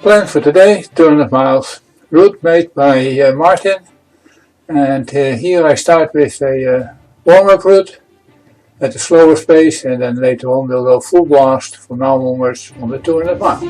Plan for today, 200 miles. Route made by Martin, and here I start with a warm-up route at a slower pace, and then later on we'll go full blast from now onwards on the 200 miles.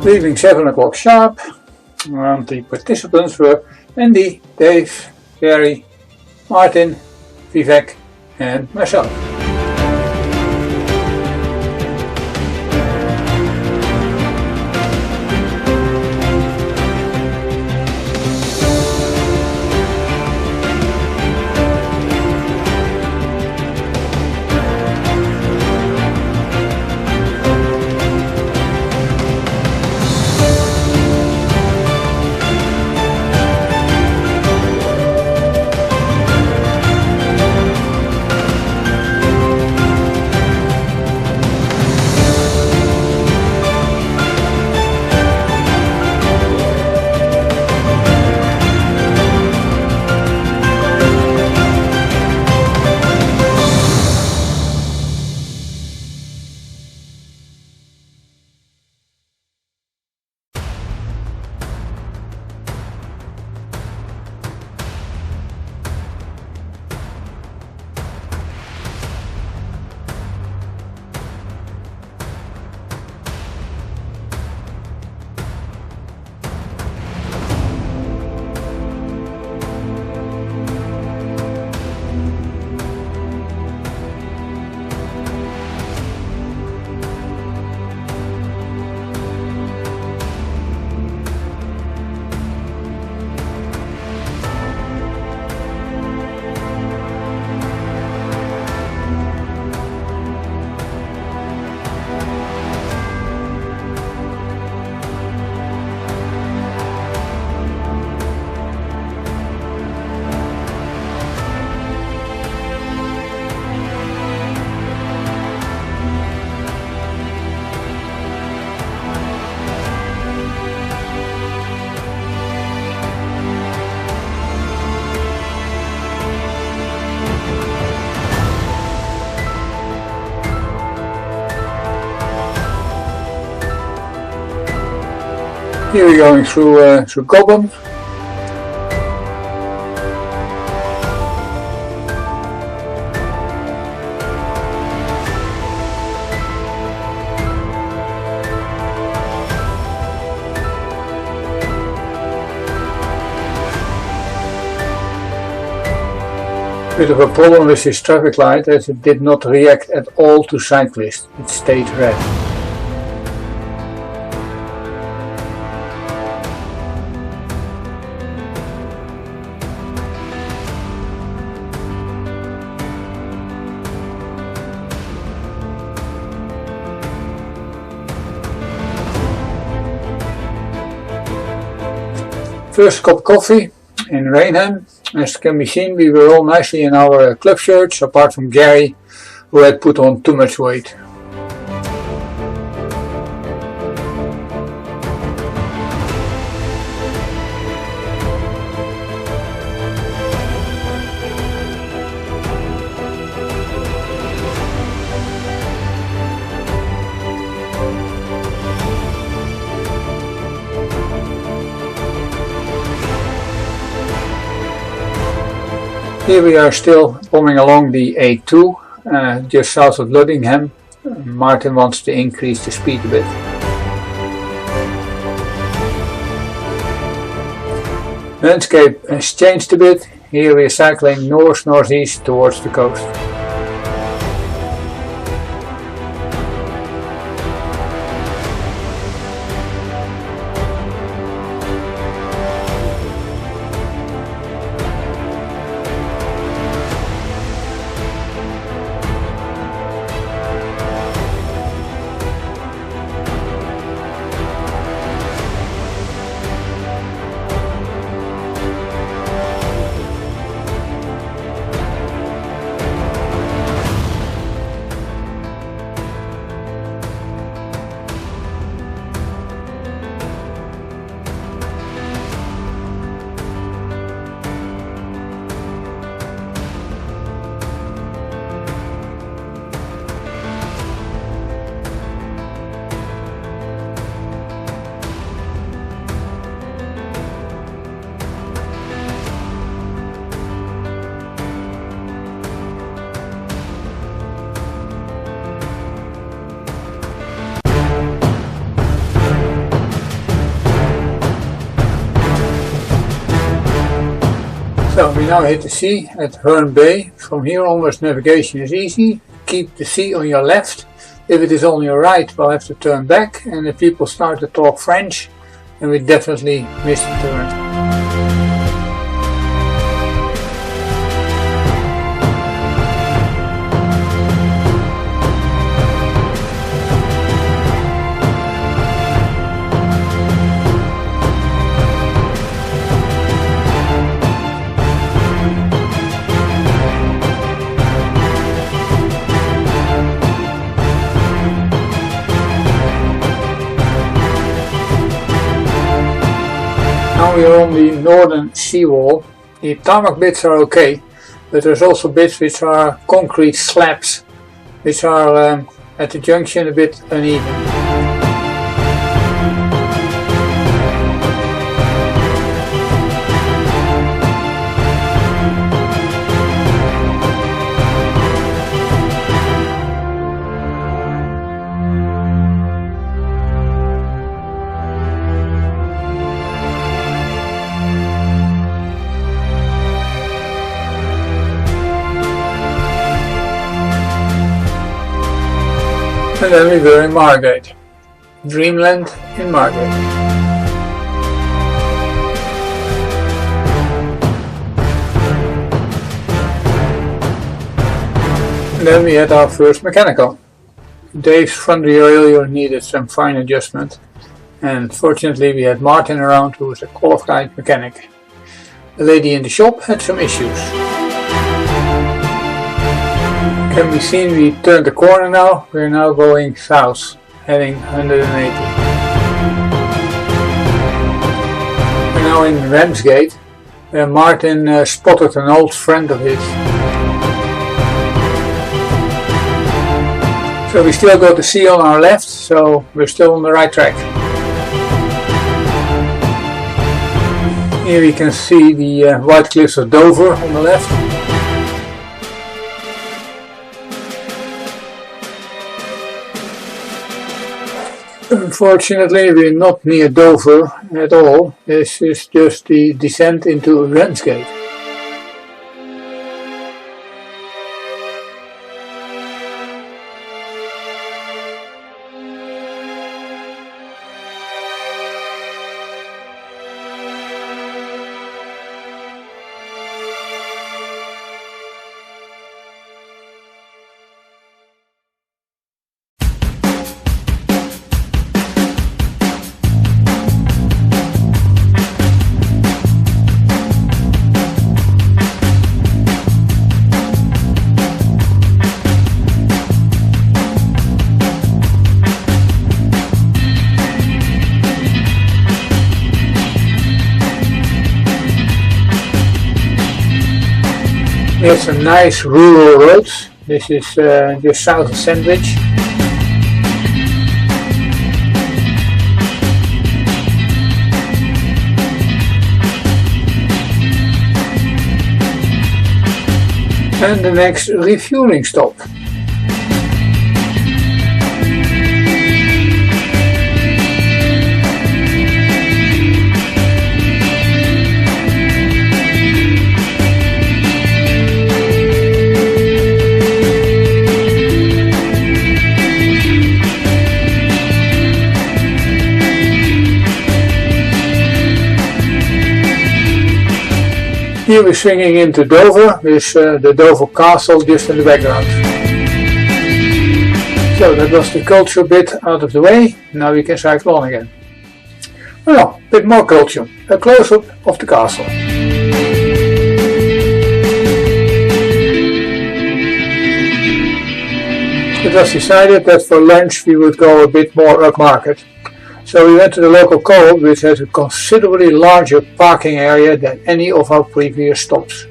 Leaving 7 o'clock sharp, and the participants were Andy, Dave, Gary, Martin, Vivek and myself. Here we're going through Cobham. Bit of a problem with this traffic light, as it did not react at all to cyclists. It stayed red. First cup of coffee in Rainham. As can be seen, we were all nicely in our club shirts, apart from Gary, who had put on too much weight. Here we are still bombing along the A2, just south of Luddingham. Martin wants to increase the speed a bit. Landscape has changed a bit. Here we are cycling north-northeast towards the coast. So we now hit the sea at Herne Bay. From here onwards navigation is easy. Keep the sea on your left. If it is on your right, we'll have to turn back, and if people start to talk French, then we definitely miss the turn. Now we are on the northern seawall. The tarmac bits are okay, but there's also bits which are concrete slabs, which are at the junction a bit uneven. And then we were in Margate. Dreamland in Margate. And then we had our first mechanical. Dave's front rear earlier needed some fine adjustment, and fortunately we had Martin around, who was a qualified mechanic. The lady in the shop had some issues. Can be seen we turned the corner now. We're now going south, heading 180. We're now in Ramsgate, where Martin spotted an old friend of his. So we still got the sea on our left, so we're still on the right track. Here we can see the White Cliffs of Dover on the left. Unfortunately, we're not near Dover at all. This is just the descent into Ramsgate. We have some nice rural roads. This is just south of Sandwich. And the next refueling stop. Here we're swinging into Dover, with the Dover Castle just in the background. So that was the culture bit out of the way. Now we can cycle on again. Well, a bit more culture. A close-up of the castle. It was decided that for lunch we would go a bit more upmarket. So we went to the local co-op, which has a considerably larger parking area than any of our previous stops.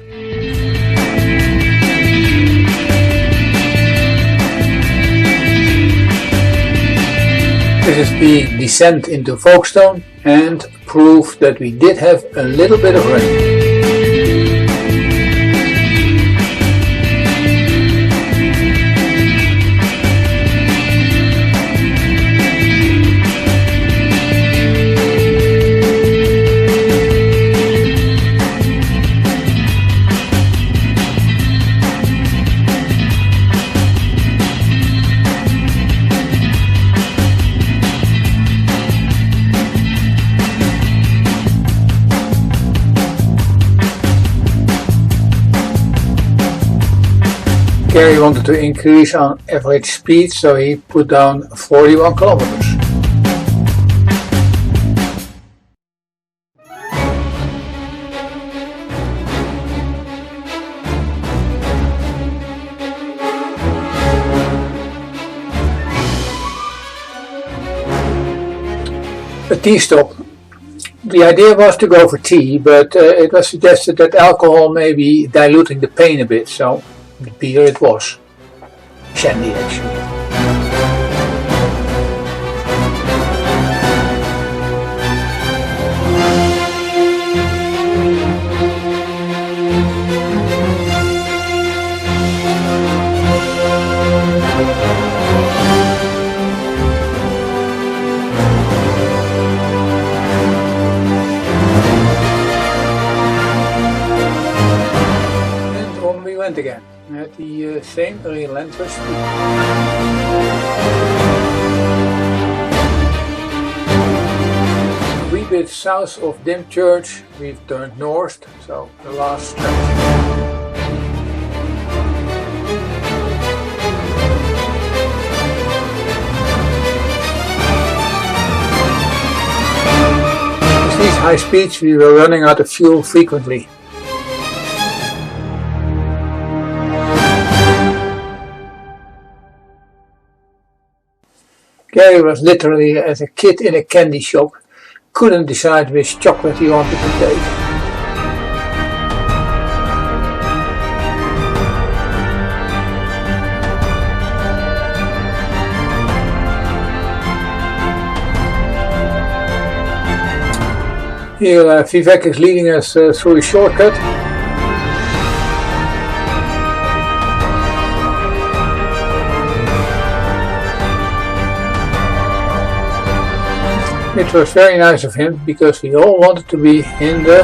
This is the descent into Folkstone and proof that we did have a little bit of rain. Gary wanted to increase on average speed, so he put down 41 kilometers. A tea stop. The idea was to go for tea, but it was suggested that alcohol may be diluting the pain a bit, so the beer it was. Shandy actually. Went again at the same relentless speed. A wee bit south of Dymchurch we've turned north, so the last stretch. With these high speeds we were running out of fuel frequently. Gary was literally as a kid in a candy shop, couldn't decide which chocolate he wanted to take. Here Vivek is leading us through a shortcut. It was very nice of him because we all wanted to be in the